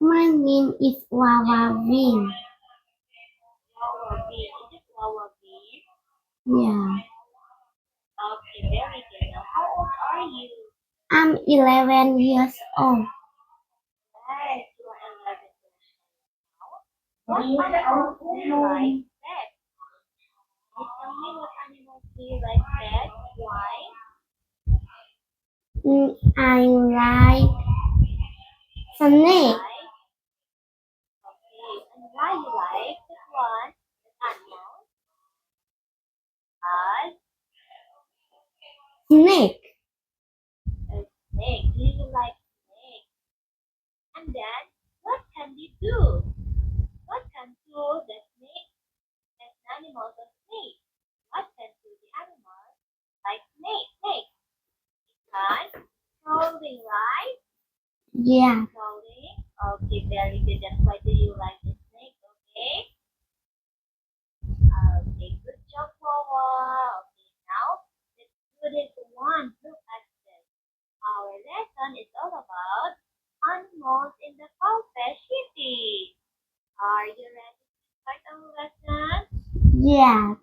My name is Wawa Bean. Wawa Bean. Is it Wawa Bean? Yeah. Okay, very good. Now, how old are you? I'm 11 years old. Yes, you are 11 years old. What animals do you like pet? Can you tell me what animals do you like pet? Why? I like snake. Why? Okay, and why you like this one? This animal? As Snake. a snake. Do you like snake? And then, what can they do? What can do the snake and animals of snake? What can do the animals like snake? Snake. It can crawling, right? Yeah. Crawling. Okay, very good. That's why do you like the snake? Okay. Okay, good job, Wawa. Okay, now let's do this one. Look at this. Our lesson is all about animals in the Fawfetch City. Are you ready to start our lesson? Yeah.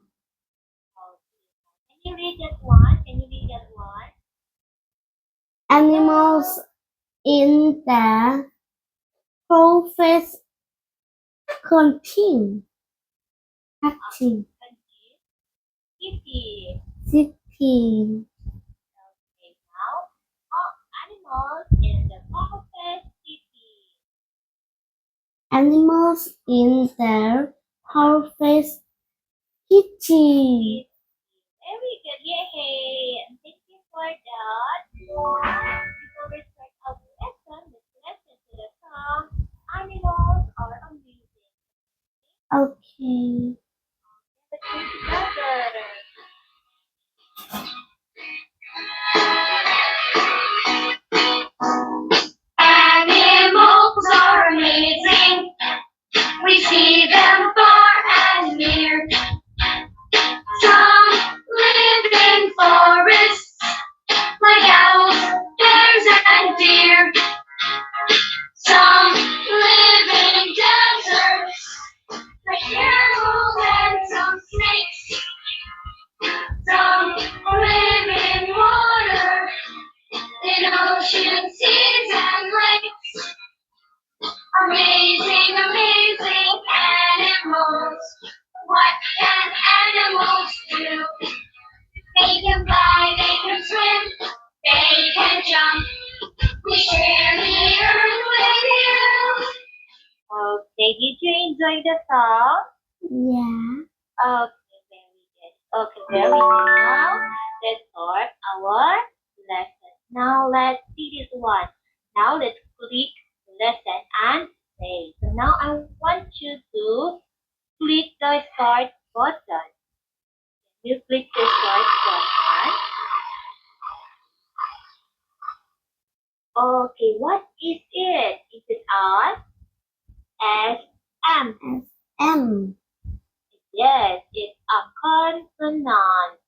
Okay. Can you read that one? Can you read that one? Animals in the Fawfetch contain acting Kitty. city. Okay, now animals in the Fawfetch City. Animals in the Fawfetch city. Very good, yay! And thank you for that. Before we start our lesson, let's listen to the song. Animals are amazing. Okay. Let's sing together. Animals are amazing. We see them far and near. Some live in forests, like owls, bears, and deer. Some live in deserts, like camels and some snakes. Some live in water, in ocean, seas, and lakes. Amazing, amazing animals. What can animals do? They can fly, they can swim, they can jump. We share the earth with you. Okay, did you enjoy the song? Yeah. Okay, very good. Okay, very good. Now, let's start our lesson. Now, let's see this one. Now, let's click lesson and play. So now, I want you to click the start button. You click the start button. Okay, what is it? Is it R? S? M? M. Yes, it's a consonant.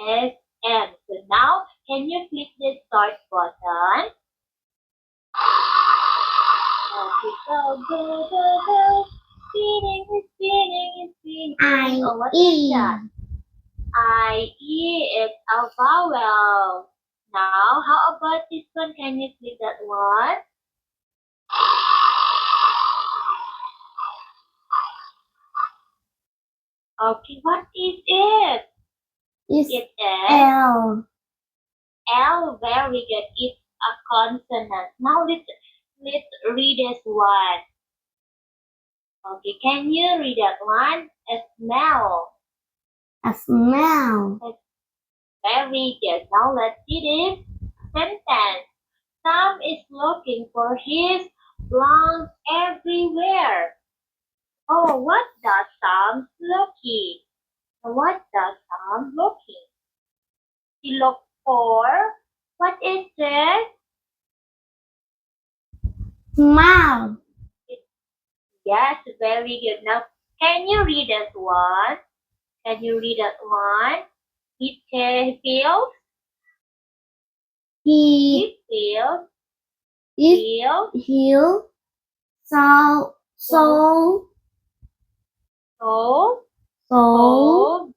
S, M. So now, can you click the start button? Okay, go. Spinning, spinning, spinning. Oh, what is that? I-E is a vowel. Now, how about this one? Can you click that one? Okay, what is it? Is It is L. L. Very good. It's a consonant. Now let's read this one. Okay, can you read that one? A smell. A smell. Very good. Now let's see this sentence. Sam is looking for his belongings everywhere. Oh, what does Sam looking? What does Sam looking? He look for, what is this? Smile. Yes, very good. Now, can you read that one? Can you read that one? He feels. He He feels. Is Hill, hill, so, so, so, cold,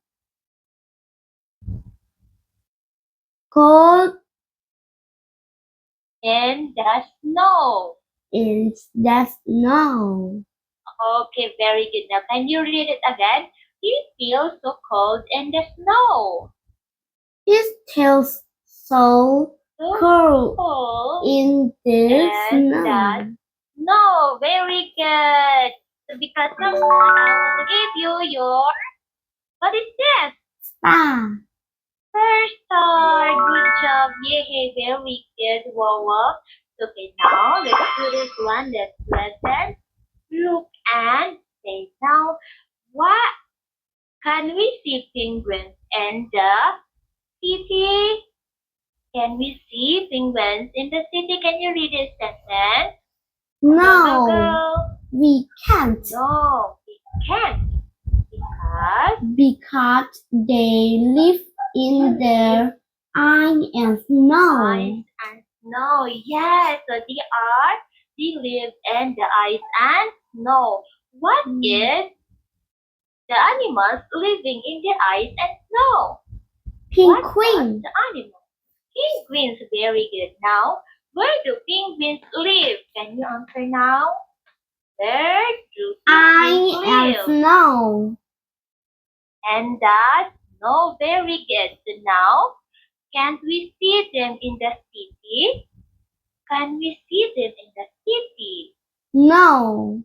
cold in the snow. in the snow. Okay, very good. Now, can you read it again? He feels so cold in the snow. His tail's so So cold cold in the and snow. that. No, very good. So because of that, I will give you your, what is this? Star. First star. Good job. Yay, very good. Wow. Okay, now let's do this one. Let's listen. Look and say now. What can we see penguins in the city? Can we see penguins in the city? Can you read this sentence? Go, No, go. we can't No, we can't. because they live in the ice and snow. Ice and snow. Yes, so they live in the ice and snow. What is the animals living in the ice and snow? What does Penguin. the animal? Penguins, very good. Now, where do penguins live? Can you answer now? Where do penguins Ice and live? snow. And that, no, very good. So now, can't we see them in the city? Can we see them in the city? No,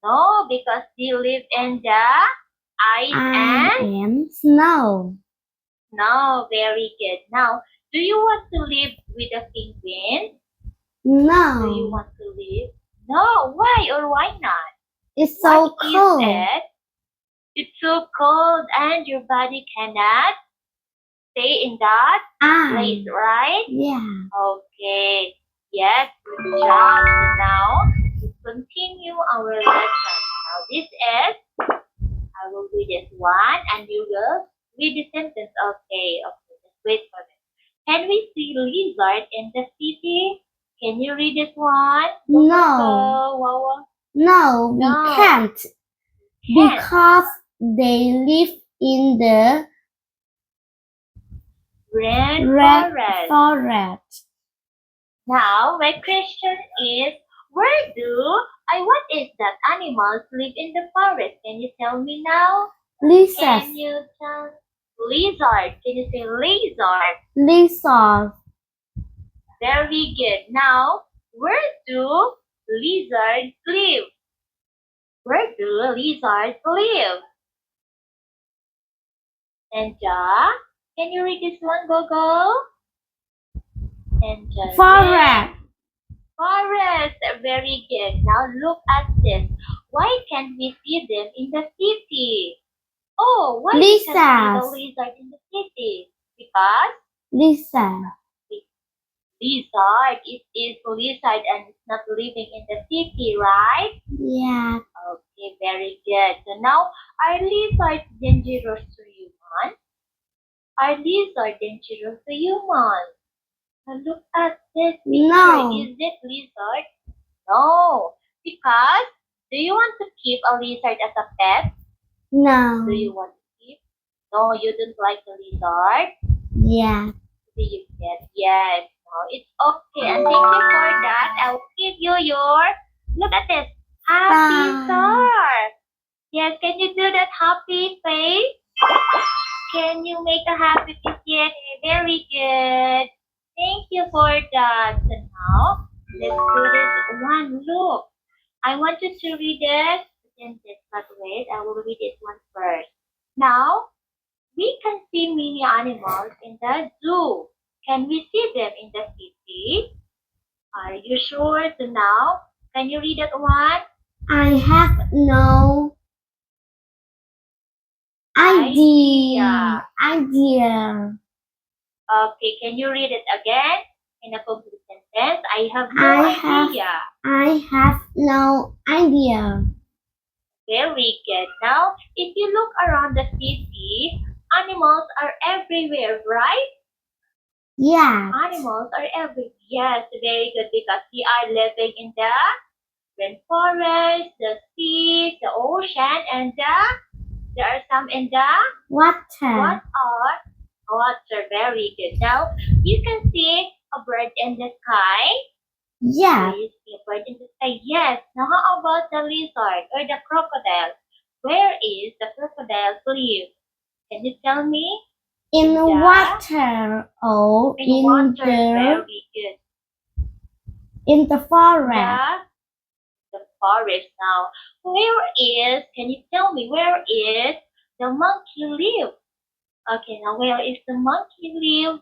No, because they live in the ice ice and and snow. no, very good. Now, do you want to live with a penguin? Do you No, want to live? No, why or why not? it's so What is cold. it? It's so cold and your body cannot stay in that place, Ice. right? Yeah. Okay. Yes, good job. So now, let's continue our lesson. Now, this is, I will read this one and you will read the sentence. Okay, just wait for it. Can we see lizard in the city? Can you read this one? No, Wawa. no, we No. can't Can't. because they live in the Red red forest. forest. Now, my question is, where do what is that animals live in the forest? Can you tell me now? Lizards. Can you tell? Lizard. Can you say lizard? Lizards. Very good. Now, where do lizards live? Where do lizards live? And can you read this one? Go. And Forest. Forest. Very good. Now look at this. Why can't we see them in the city? Oh, why we can't see the Lizards. lizard in the city? Because Lizard. lizard, it is lizard and it's not living in the city, right? Yeah. Okay, very good. So now, are lizards dangerous to humans? Are lizards dangerous to humans? Now look at this picture. No. Is it lizard? No. Because, do you want to keep a lizard as a pet? No. Do you want to keep? No, you don't like the lizard? Yeah. Do you get? Yes. No, it's okay. And thank you for that. I'll give you your, look at this, happy Bye. star. Yes, can you do that happy face? Can you make a happy face? Yes, very good. Thank you for that. So now, let's do this one. Look, I want you to read this sentence, but wait, I will read this one first. Now, we can see many animals in the zoo. Can we see them in the city? Are you sure? So now, can you read that one? I have no idea. Okay, can you read it again in a complete sentence? I have no idea. I have no idea. Very good. Now, if you look around the city, animals are everywhere, right? Yeah. Animals are everywhere. Yes, very good because we are living in the rainforest, the sea, the ocean, and there are some in the Water. what are water. Very good. Now you can see a bird in the sky. Yeah. Do you see a bird in the sky? Yes. Now how about the lizard or the crocodile? Where is the crocodile live? Can you tell me? In Yeah. water or In water. Very good. in the forest. The forest now. Where is, can you tell me, where is the monkey live? Okay, now where is the monkey live?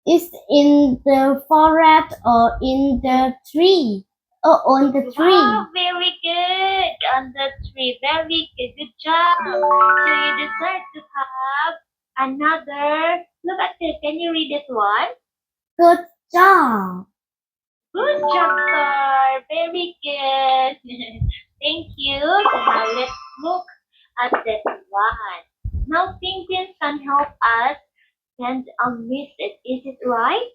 It's in the forest or in the tree. Or on the tree. Wow, very good. On the tree, very good. Good job. So you deserve to have another. Look at this. Can you read this one? Good job. Good job, sir. Very good. Thank you. So now let's look at this one. Now penguins can help us send a message. Is it right?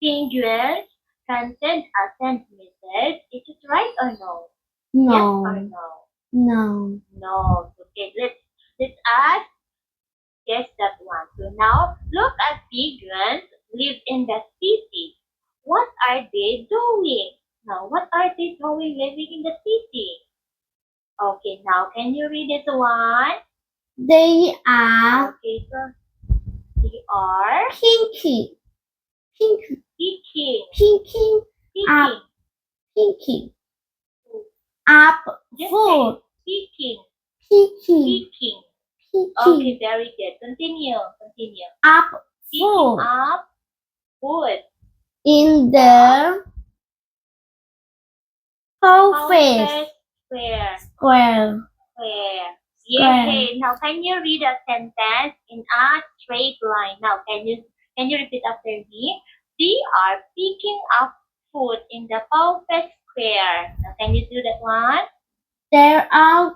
Penguins can send a send message. Is it right or no? Yes or No. no? No. No. Okay, let's ask. Guess that one. So now look at penguins live in the city. What are they doing? Now what are they doing living in the city? Okay, now can you read this one? They are Okay, so they are pinky. Pinky. speaking. Pinky. Speaking. Pinky. Up Just food. say speaking. Pinky. Speaking. Pinky. Okay, very good. Continue. Continue. Up Picking food. up wood. In the office Office square. square. Square. Square. Yay. Now can you read a sentence in a straight line? Now can you repeat after me? We are picking up food in the office square. Now can you do that one? There are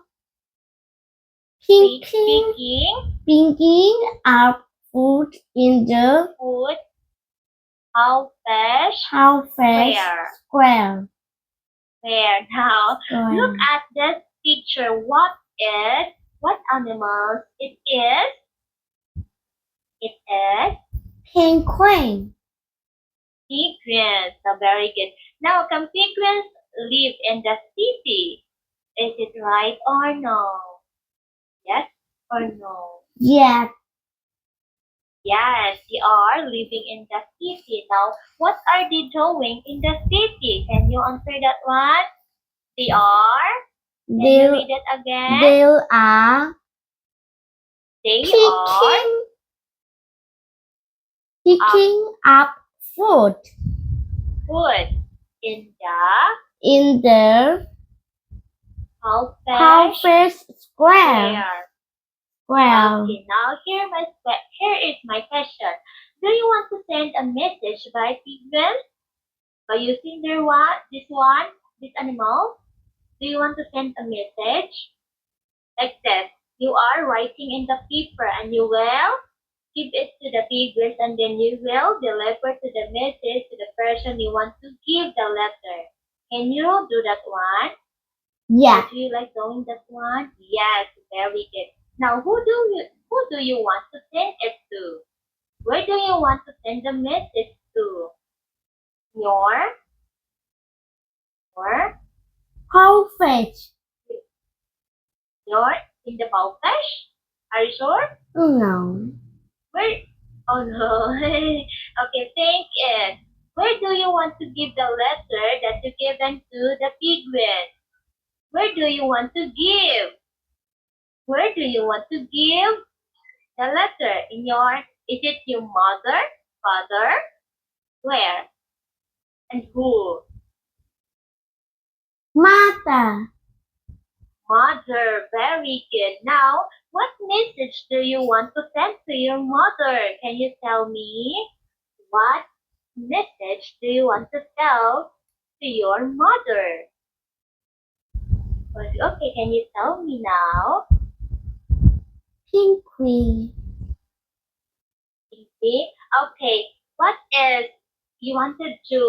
pinking, Picking pinking up food in the food office office square. square. Square. Now look Square. at this picture. What animals it is? It is Penguin. penguins. So very good. Now can penguins live in the city? Is it right or no? Yes or no? Yes. Yes, they are living in the city. Now, what are they doing in the city? Can you answer that one? They are. Can you They read it again? they are They are picking up food food in in the office office square. square. Square. Okay, now here is my question. Do you want to send a message by penguin? By using this animal? Do you want to send a message? Like this. You are writing in the paper and you will give it to the penguins and then you will deliver to the message to the person you want to give the letter. Can you do that one? Yeah. Do you like doing that one? Yes, very good. Now, who do you want to send it to? Where do you want to send the message to? Your Office. your in the fish? Are you sure? No. Where? Oh no. Okay, think it. Where do you want to give the letter that you given to the penguin? Where do you want to give? Where do you want to give the letter? Is it your mother, father? Where? And who? Mother. Mother, very good. Now, what message do you want to send to your mother? Can you tell me? What message do you want to tell to your mother? Okay, can you tell me now? Penguin. See? Okay. What is you wanted to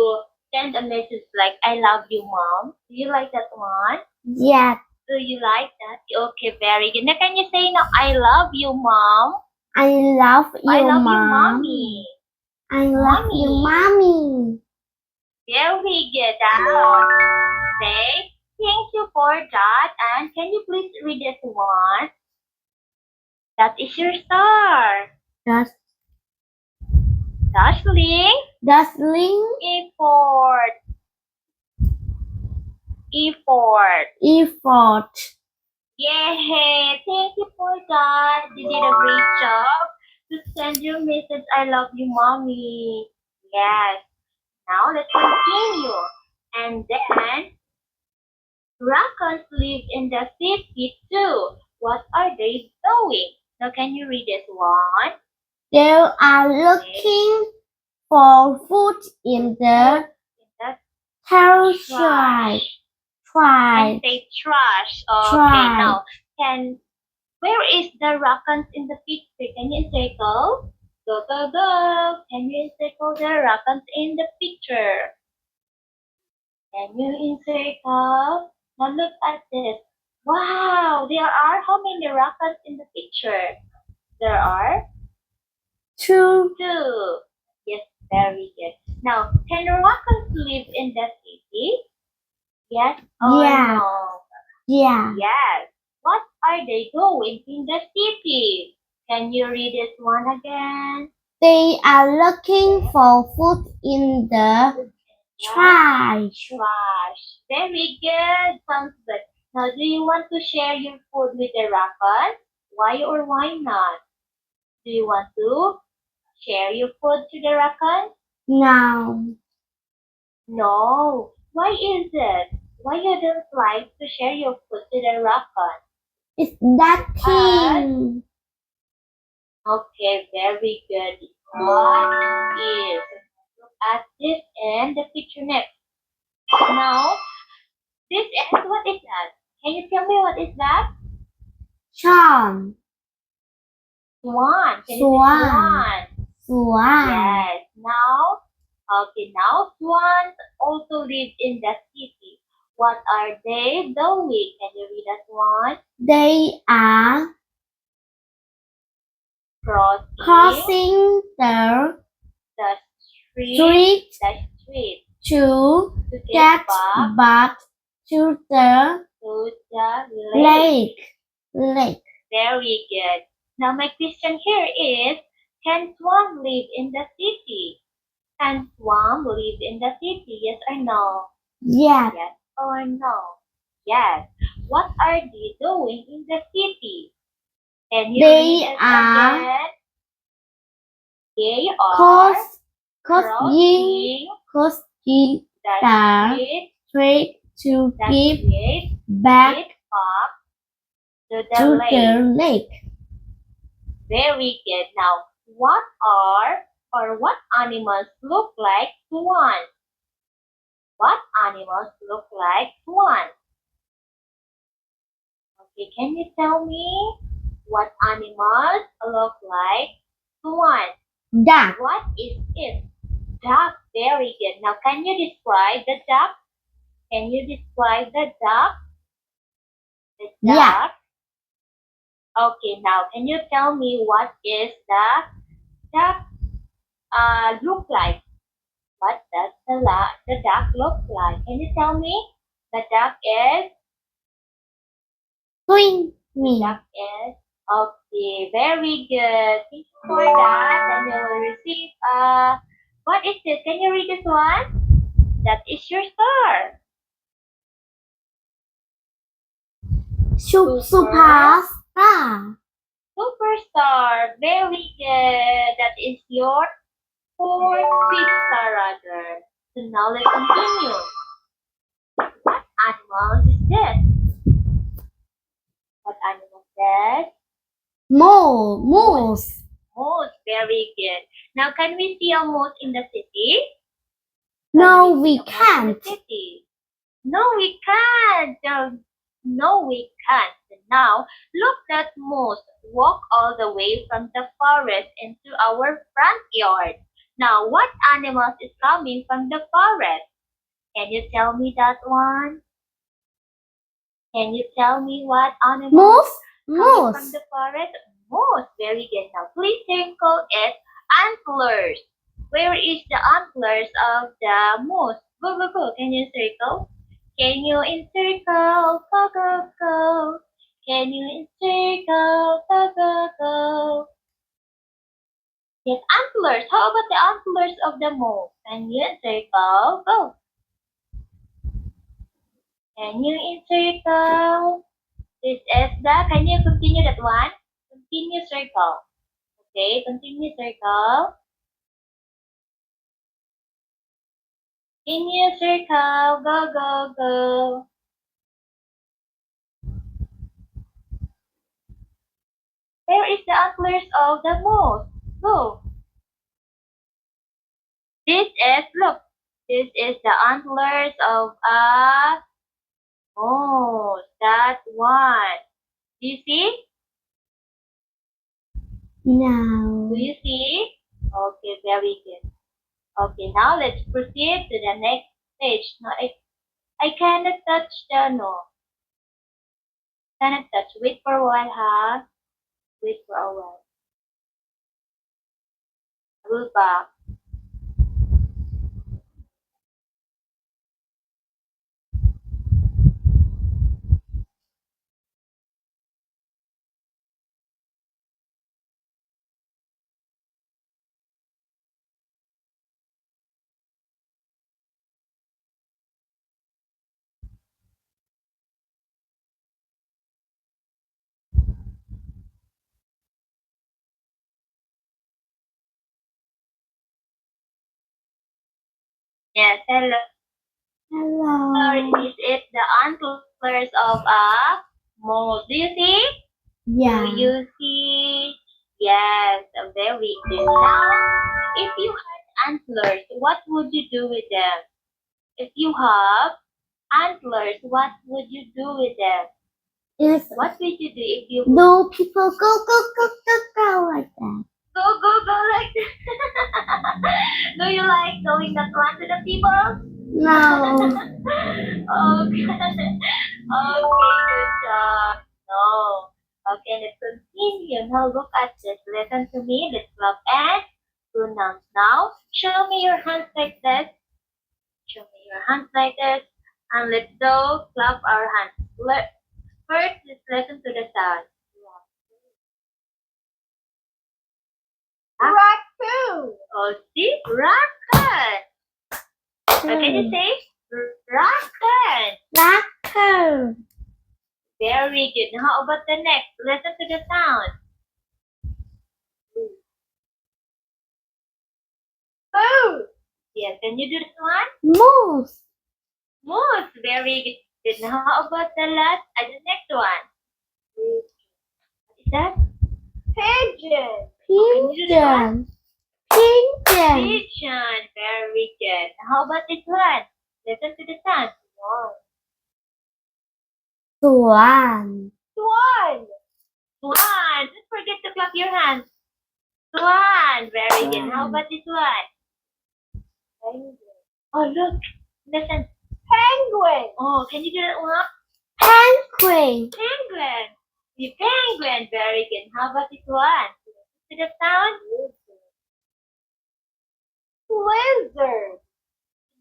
send a message like I love you, mom? Do you like that one? Yes, Do you like that? Okay, very good. Now can you say now I love you, mom? I love you, I love you, mom. mommy. I love you, mommy. Very good. Now say thank you for that. And can you please read this one? That is your star. Das, Darling. Darling, Effort. Effort. effort. Yay! Thank you for that. You did a great job to send your message. I love you, mommy. Yes. Now let's continue. And then raccoons live in the city too. What are they doing? Now can you read this one? They are looking for food in the That's territory. and Try. say trash. Okay, Trash. now where is the raccoons in the picture? Can you circle? Go, go, go. Can you encircle the raccoons in the picture? Can you encircle? Now look at this. Wow, there are how many raccoons in the picture? There are Two. two. Yes, very good. Now, can raccoons live in the city? Yes or Yeah. no? Yeah. Yes. What are they doing in the city? Can you read this one again? They are looking for food in the trash. Trash. Very good. Sounds good. Now, do you want to share your food with the raccoon? Why or why not? Do you want to share your food to the raccoon? Now, No. Why is it? Why you don't like to share your food to the raccoon? it's that thing. Okay, very good. What is? Look at this and the picture next. Now, this is what is that? Can you tell me what is that? Swan. Swan. Can you say Swan. swan? Swan. Yes. Now, okay. Now, swans also live in the city. What are they doing? Can you read that one? They are Crossing crossing the the street. street The street to to get back back to the to the lake. lake. Very good. Now my question here is, can swan live in the city? Can swan live in the city? Yes or no? Yes. Yes or no? Yes. What are they doing in the city? Can you They read it are again? They are crossing crossing the the street street to that get street back up to the to lake. the lake. Very good. Now, what are or what animals look like swans? What animals look like swans? Okay, can you tell me what animals look like swans? Duck. What is it? Duck. Very good. Now, can you describe the duck? Can you describe the duck? The duck. Yeah. Okay, now can you tell me what is the duck look like? What does the duck look like? Can you tell me? The duck is Swing me. duck is okay. Very good. Thank you for that. And you will receive what is this? Can you read this one? That is your star. Superstar. Superstar. Very good. That is your fourth big star rather. So now let's continue. What animal is this? What animal is this? Moose. Moose. Very good. Now can we see a moose in the city? No, Can we see a moose in the can't. city? No, we can't. No, we can't. Now, look that moose walk all the way from the forest into our front yard. Now, what animal is coming from the forest? Can you tell me that one? Can you tell me what animal Moose. coming from Moose. the forest? Moose. Very good. Now, please circle it. Antlers. Where is the antlers of the moose? Go, go, go. Can you circle? Can you encircle? Go, go, go. Can you encircle? Go, go, go. Yes, antlers. How about the antlers of the moose? Can you encircle? Go. Can you encircle? This is the, can you continue that one? Continue circle. Okay, continue circle. Continue circle. Go, go, go. Where is the antlers of the moose? Go. This is, look, this is the antlers of a moose. That one. Do you see? No. Do you see? Okay, very good. Okay, now let's proceed to the next page. No, I cannot touch the no. Cannot touch. Wait for a while, huh? Wait for a while. I will back. Yes, hello. Hello. This is the antlers of a moose. Do you see? Yeah. Do you see? Yes, very good. Now, if you had antlers, what would you do with them? If you have antlers, what would you do with them? If What would you do if you no people go like that. go like that? Do you like doing that one to the people? No. Okay. Okay, good job. No. Okay, let's continue. Now look at this. Listen to me. Let's clap and pronounce. Now, show me your hands like this. Show me your hands like this. And let's go clap our hands. First, let's listen to the sound. Raccoon. Oh, see? Raccoon. Can you say raccoon? Raccoon. Very good. Now, how about the next? Listen to the sound. Moose. Yes, can you do this one? Moose. Moose. Very good. Now, how about the next one? What is that? Pigeon. Pigeon. Pigeon. Pigeon. Very good. How about this one? Listen to the sound. Swan. Swan. Swan. Don't forget to clap your hands. Swan. Very good. How about this one? Oh, look. Listen. Penguin. Oh, can you do that one? Penguin. Penguin. The penguin. Very good. How about this one? To the sound? Lizard.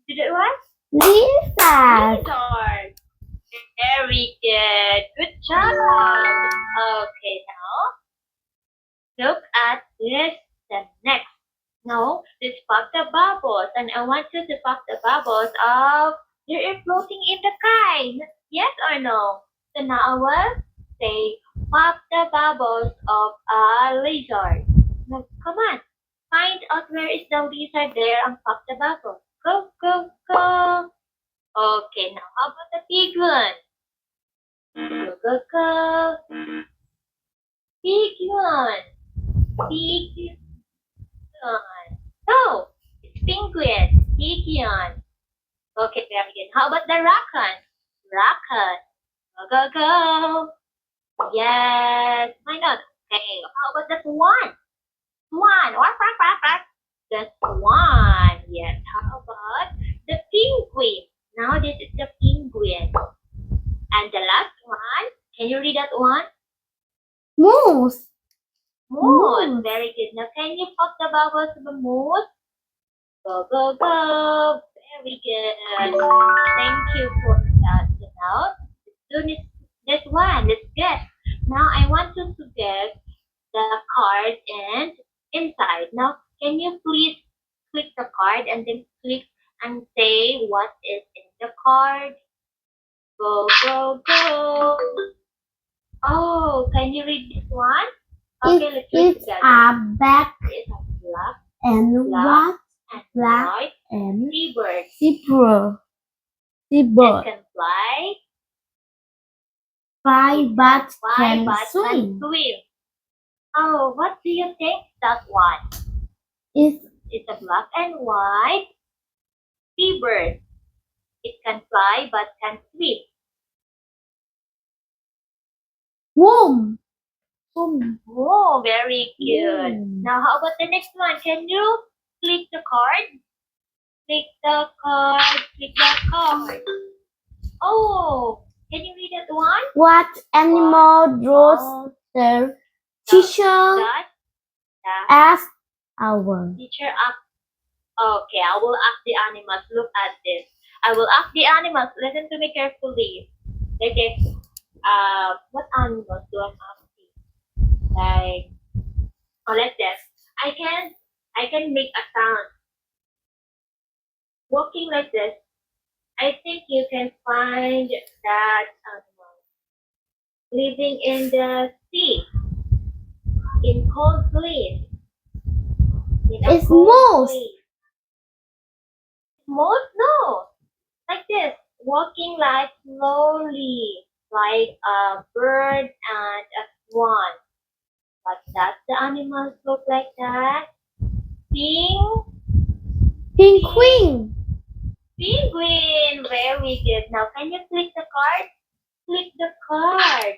To the what? Lizard. Lizard. Very good. Good job. Okay, now look at this. The next. Now let's pop the bubbles, and I want you to pop the bubbles of they're floating in the sky. Yes or no? So now I will say pop the bubbles of a lizard. Now, come on. Find out where is the lizard there and pop the bubble. Go, go, go. Okay, now how about the penguin? Go, go, go. Penguin. Penguin. No, it's penguin. Penguin. Okay, very good. How about the raccoon? Raccoon. Go, go, go. Yes. Why not? Okay. How about that one? Swan. Quack. That's one. Yes. How about the penguin? Now this is the penguin. And the last one. Can you read that one? Moose. Moose. Moose. Very good. Now can you pop the bubbles of the moose? Go, go, go. Very good. Thank you for that. Now, this one. Let's get. Now I want you to get the card and inside. Now, can you please click the card and then click and say what is in the card? Go, go, go. Oh, can you read this one? Okay, let's read It's together. a black It's a black and white and Black. white and seabird. zebra. It Zebra. can fly, Fly but fly, can but can swim. swim. Oh, what do you think that one? It's It's a black and white seabird. It can fly but can swim. warm. Warm. Oh, very good. Mm. Now, how about the next one? Can you click the card? Click the card. Click the card. Oh, can you read that one? What animal draws Oh, the teacher that the as our? teacher asked. Okay, I will ask the animals. Look at this. I will ask the animals. Listen to me carefully. Okay. What animals do I ask? Like, oh, like this. I can make a sound. Walking like this, I think you can find that animal living in the sea, in cold place, in a It's cold moose. place. Moose? No, like this, walking like slowly, like a bird and a swan. But does the animals look like that? Penguin. Penguin, very good. Now, can you click the card? Click the card.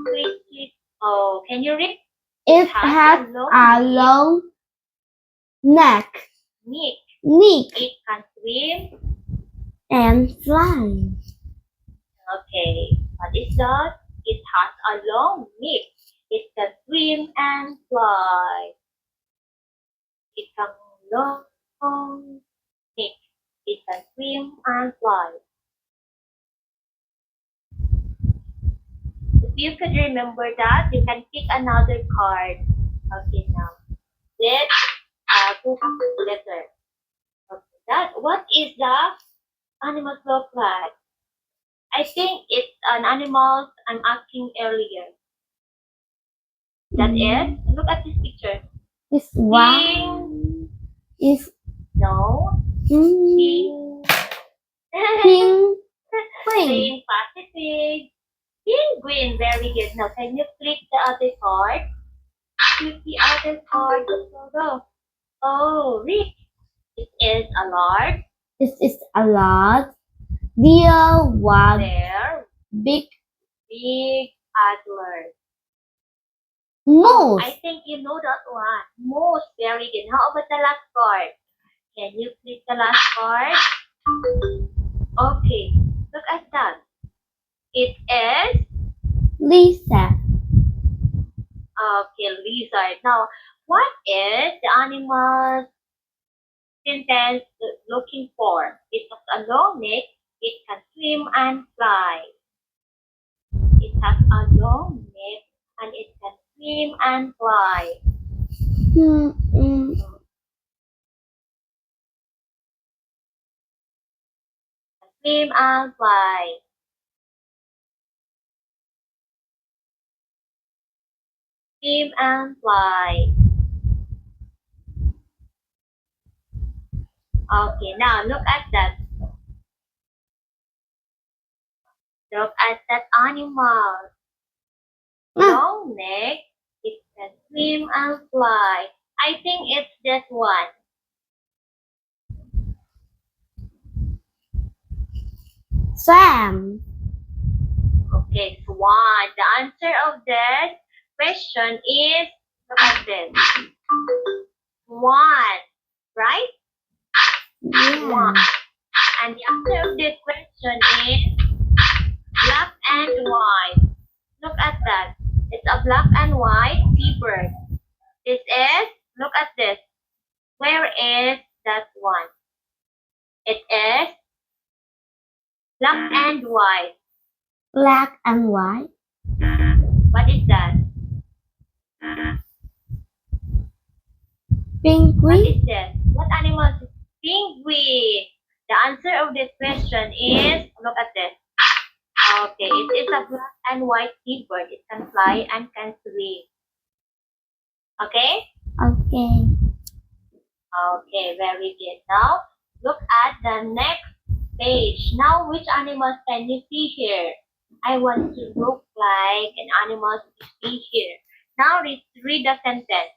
Click. Oh, can you read? It has has a long a long neck. Neck. Neck It can swim. and fly. Okay. What is that? It has a long neck. It can swim and fly. It can long neck. It can swim and fly. If you could remember that, you can pick another card. Okay, now let's put the letter. Okay, that what is the animal look like? I think it's an animal I'm asking earlier. That is, look at this picture. It's one. It's No, pink. pink. Pink. Pink Pacific. Penguin, very good. Now, can you click the other card? Click the other card. Go. Oh, Rick. It is a large, This is a lot. Dear one there, big big adler. moose. I think you know that one. Most very good. How about the last card? Can you click the last card? Okay, look at that. It is Lisa. okay, lizard. Now, what is the animal sentence looking for? It has a long neck. It can swim and fly. It has a long neck and it can swim and fly. Swim and fly. Swim and fly. Okay, now look at that. Look at that animal. Long neck. It can swim and fly. I think it's this one. Sam. Okay, swan. The answer of this question is, look at this. Swan, right? Swan. Yeah. And the answer of this question is black and white. Look at that. It's a black and white seabird. This is, look at this. Where is that one? It is black and white. Black and white. What is that? What Penguin. is this? What animal is penguin? The answer of this question is, look at this. Okay, it is a black and white seabird. It can fly and can swim. Okay? Okay. Okay, very good. Now, look at the next page. Now, which animals can you see here? I want to look like an animal to see here. Now, read the sentence.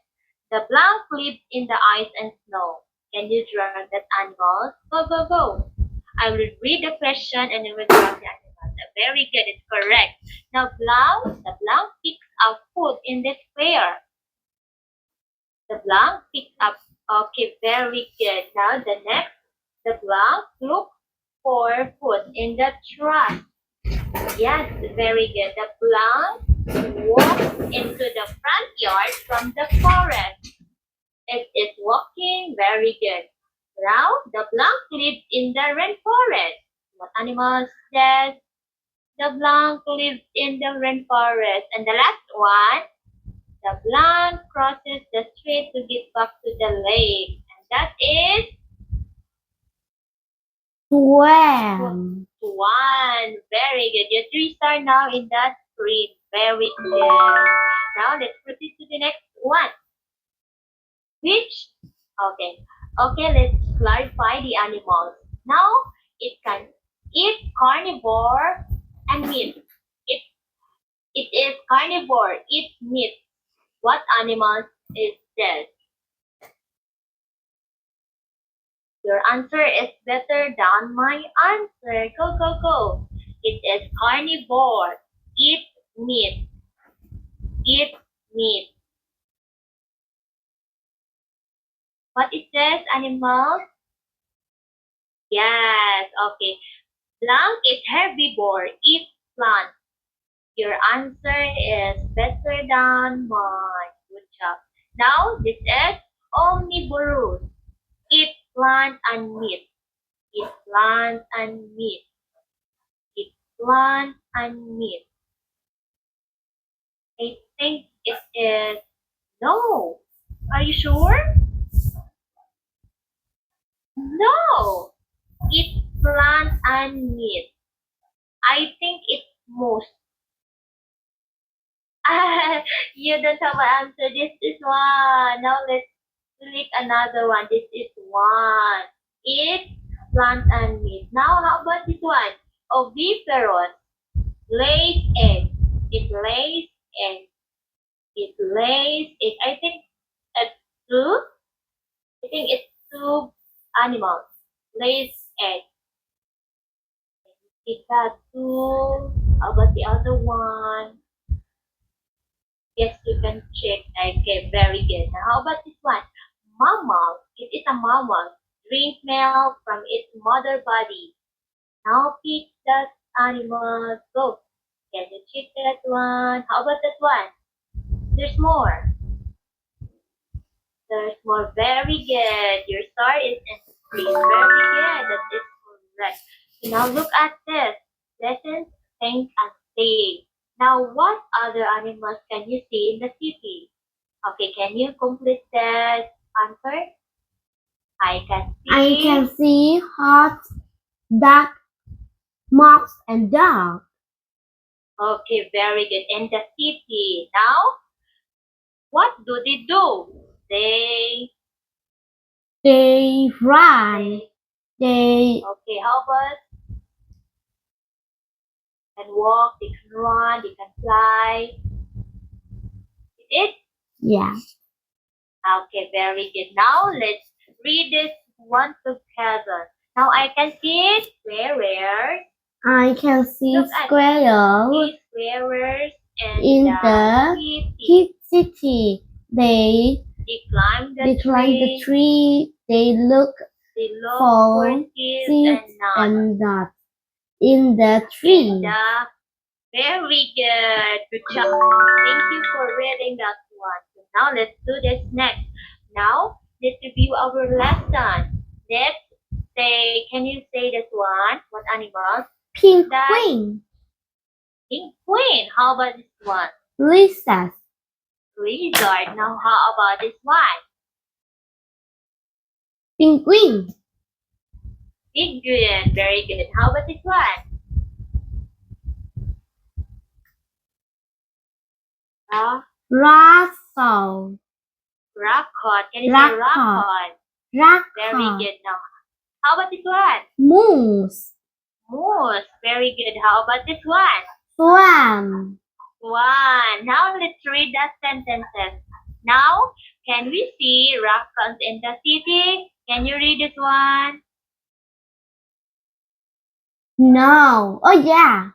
The blank lives in the ice and snow. Can you draw that animal? Go, go, go. I will read the question and then we'll draw the animal. Very good, it's correct. Now, the blank picks up food in the square. The blank picks up. Okay, very good. Now, the next, the blank look for food in the trash. Yes, very good. The blank walks into the front yard from the forest. It is walking. Very good. Now, the blank lives in the rainforest. What animals does the blank lives in the rainforest? And the last one, the blank crosses the street to get back to the lake. And that is Swan. one. Very good. Your 3 star now in that screen. Very good. Now let's proceed to the next one. Which? Okay. Okay, let's clarify the animals. Now it can eat carnivore and meat. It is carnivore, eat meat. What animal is this? Your answer is better than my answer. Go, go, go. It is carnivore. Eat meat. Eat meat. What is this animal? Yes, okay. Blank is herbivore. Eat plant. Your answer is better than mine. Good job. Now, this is omnivorous. Eat plant and meat. Eat plant and meat. Eat plant and meat. I think it is no. Are you sure? No. Eat plant and meat. I think it's moose. You don't have an answer. This is one. Now let's click another one. This is one. Eat plant and meat. Now how about this one? Oviparous. Lays eggs. It lays eggs. It lays eggs. I think it's two. I think it's two animals. Lays eggs. Is that two? How about the other one? Yes, you can check. Okay, very good. Now, how about this one? Mammal. It is a mammal. Drink milk from its mother body. Now pick that animal. Go. Can you check that one? How about that one? There's more. There's more. Very good. Your star is in screen. Very good. That is correct. So now look at this. Lessons, think, and say. Now, what other animals can you see in the city? Okay, can you complete that answer? I can see. see hot, duck, mouse, and dog. Okay, very good. In the city. Now, what do? They run. They Okay, how about they can walk, they can run, they can fly. Is it? yeah. Okay, very good. Now let's read this one together. Now I can see it. Where? I can see Look at squirrel. This squirrels In in the city. Hit City. They They climb they the climb the tree. tree. They look They look for for seeds seeds and nuts. and nuts in the In tree. the very good. Good job. Thank you for reading that one. So now let's do this next. Now let's review our lesson. Let's say, can you say this one? What animal? Penguin. Penguin. How about this one? Lizard. Lizard. Now how about this one? Penguin. Penguin. Very good. How about this one? Russell. Raccoon. Can you say Raccoon. raccoon? Very Raccoon. good. Now, how about this one? Moose. Moose. Very good. How about this one? Swan. One. Now let's read the sentences. Now, can we see raccoons in the city? Can you read this one? No. Oh yeah.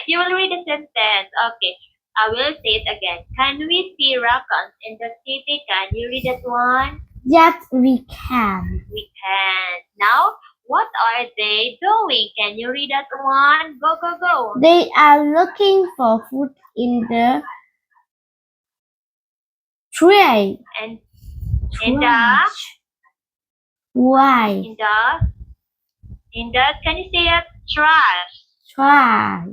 You will read the sentence. Okay. I will say it again. Can we see raccoons in the city? Can you read that one? Yes, we can. We can. Now, what are they doing? Can you read that one? Go, go, go. They are looking for food in the tree. And in the Why? can you say it? Trash. Try.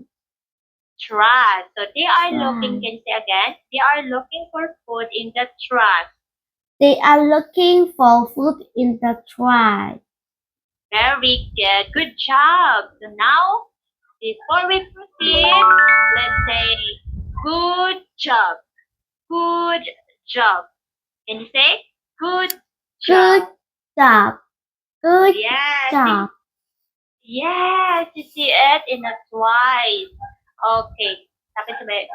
Trash. So they are looking, Trash. can you say again? They are looking for food in the trash. They are looking for food in the tree. Very good. Good job. So now, before we proceed, let's say good job. Good job. Can you say good Good job? job. Good Yes. job. Yes, you see it in a twice. Okay. Tapos sabay.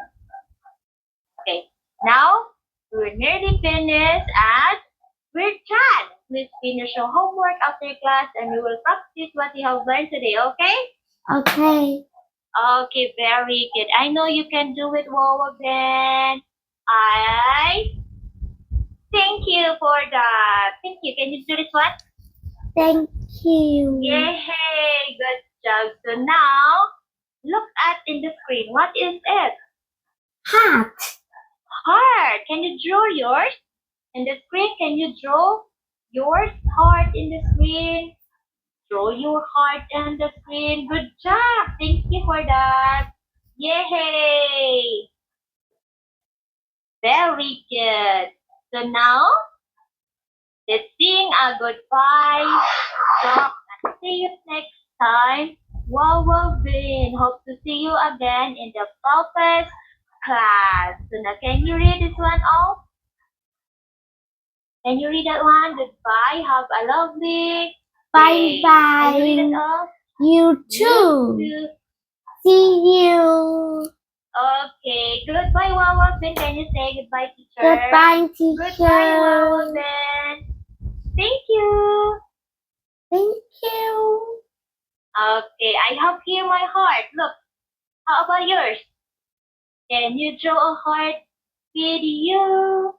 Okay. Now, we're nearly finished and we're done. Please finish your homework after class and we will practice what you have learned today, okay? Okay. Okay, very good. I know you can do it, Wawa Ben. I thank you for that. Thank you. Can you do this one? Thank you. Yay! Good job. So now, look at in the screen. What is it? Hat. Heart. Can you draw yours? In the screen, can you draw yours? Heart in the screen. Draw your heart on the screen. Good job. Thank you for that. Yay! Very good. So now, let's sing a goodbye song and see you next time. Wow, Vin. Hope to see you again in the Papa's class. So now, can you read this one off? Can you read that one? Goodbye. Have a lovely day. Bye Can you read it bye. off? You too. You too. See you. Okay. Goodbye, Wawa Ben. Can you say goodbye, teacher? Goodbye, Goodbye, Wawa teacher. Ben. Thank you. Thank you. Okay, I have here my heart. Look, how about yours? Can you draw a heart with you?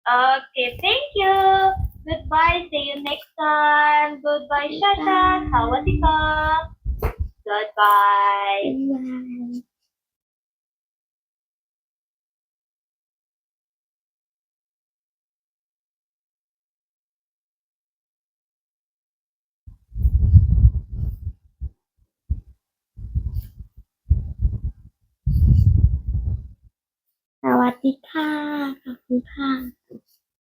Okay, thank you. Goodbye. See you next time. Goodbye, Shasha. Sawadika. Goodbye. Bye. Sawadika. ขอบคุณค่ะ